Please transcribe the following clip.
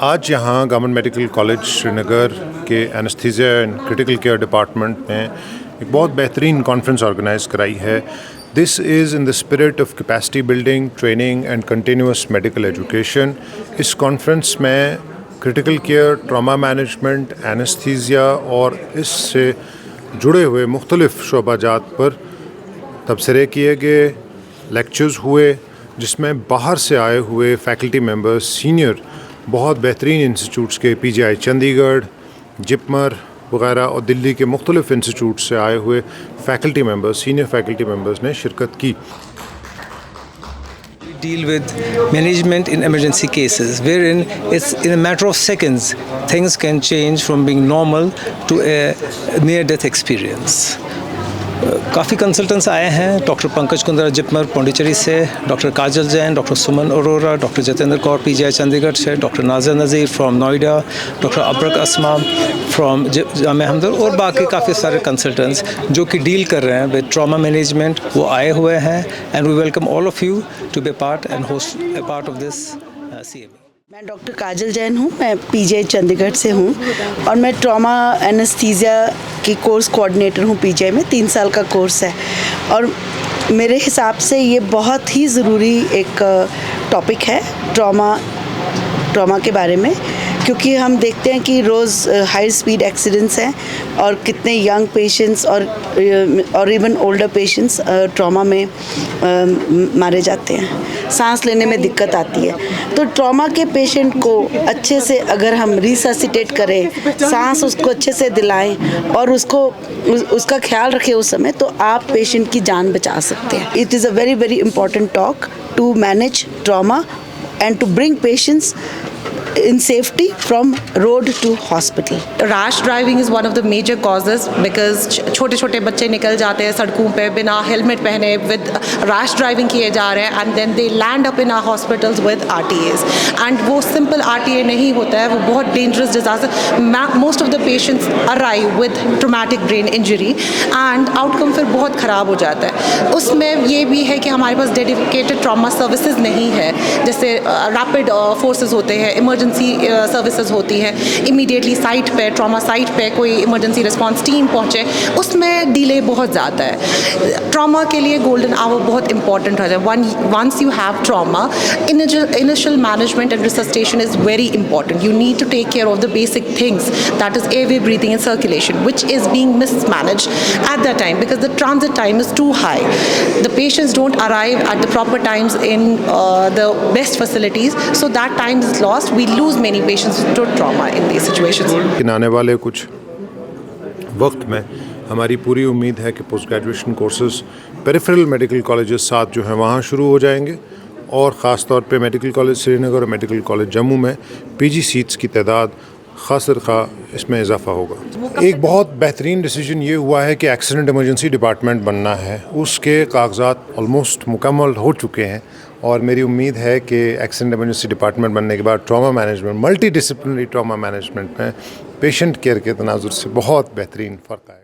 आज यहाँ government medical college Srinagar के anaesthesia and critical care department ने एक बहुत बेहतरीन कॉन्फ्रेंस ऑर्गेनाइज कराई है। This is in the spirit of capacity building, training and continuous medical education. इस कॉन्फ्रेंस में critical care, trauma management, anaesthesia और इससे जुड़े हुए मुख्तलिफ शोबाजात पर तबसरे किए गए, लेक्चर्स हुए, जिसमें बाहर से आए हुए फैकल्टी मेंबर्स, सीनियर बहुत बेहतरीन इंस्टीट्यूट्स के PGI चंडीगढ़, जिपमर वगैरह और दिल्ली के मुख्तलिफ इंस्टीट्यूट से आए हुए faculty members, senior faculty members ने शिरकत की। Deal with management in emergency cases, wherein it's in a matter of seconds things can change from being normal to a near-death experience. काफ़ी कंसल्टेंट्स आए हैं, डॉक्टर पंकज कुंद्रा जिपमर पौंडीचेरी से, doctor Kajal Jain, doctor Suman Arora, doctor Jitendra Kaur PGI Chandigarh से, doctor Nazar Nazir from Noida, doctor Abrak Asma from Jamia Hamdard और बाकी काफ़ी सारे consultants जो कि डील कर रहे हैं विद ट्रॉमा मैनेजमेंट, वो आए हुए हैं। And we welcome all of you to be part and host a part of this CME। मैं डॉक्टर काजल जैन हूँ, मैं PGI चंडीगढ़ से हूँ और मैं ट्रॉमा एनेस्थीसिया की कोर्स कोऑर्डिनेटर हूँ। PGI में 3 साल का कोर्स है और मेरे हिसाब से ये बहुत ही ज़रूरी एक टॉपिक है ट्रॉमा के बारे में, क्योंकि हम देखते हैं कि रोज़ हाई स्पीड एक्सीडेंट्स हैं और कितने यंग पेशेंट्स और इवन ओल्डर पेशेंट्स ट्रॉमा में मारे जाते हैं, सांस लेने में दिक्कत आती है। तो ट्रॉमा के पेशेंट को अच्छे से अगर हम रिससिटेट करें, सांस उसको अच्छे से दिलाएं और उसका ख्याल रखें उस समय, तो आप पेशेंट की जान बचा सकते हैं। It is a very very important talk to manage trauma and to bring patients in safety from road to hospital. Rash driving is one of the major causes because छोटे छोटे बच्चे निकल जाते हैं सड़कों पे बिना हेलमेट पहने, with rash driving किए जा रहे हैं, and then they land up in our hospitals with RTAs. And वो simple RTA नहीं होता है, वो बहुत dangerous disaster. Most of the patients arrive with traumatic brain injury and outcome फिर बहुत ख़राब हो जाता है। उसमें ये भी है कि हमारे पास dedicated trauma services नहीं है, जैसे rapid forces होते हैं, emergency सर्विसेज होती है, इमीडिएटली साइट पे, ट्रॉमा साइट पे कोई इमरजेंसी रिस्पांस टीम पहुँचे, उसमें डिले बहुत ज़्यादा है। ट्रॉमा के लिए गोल्डन आवर बहुत इंपॉर्टेंट हो जाए। Once you have trauma, initial management and resuscitation is very important. You need to take care of the basic things, that is airway, breathing and circulation, which is being mismanaged at that time because the transit time is too high. The patients don't arrive at the proper times in the best facilities, so that time is lost. We lose many patients to trauma in these situations. आने वाले कुछ वक्त में हमारी पूरी उम्मीद है कि post graduation courses peripheral medical colleges 7 जो हैं वहाँ शुरू हो जाएंगे और ख़ास तौर पे मेडिकल कॉलेज श्रीनगर और मेडिकल कॉलेज जम्मू में PG सीट्स की तादाद ख़ासरखा इसमें इजाफा होगा। एक बहुत बेहतरीन डिसीजन ये हुआ है कि एक्सीडेंट इमरजेंसी डिपार्टमेंट बनना है, उसके कागजात ऑलमोस्ट मुकम्मल हो चुके हैं और मेरी उम्मीद है कि एक्सीडेंट इमरजेंसी डिपार्टमेंट बनने के बाद trauma management, multi disciplinary trauma management में पेशेंट केयर के तनाजुर से बहुत बेहतरीन फ़र्क आएगा।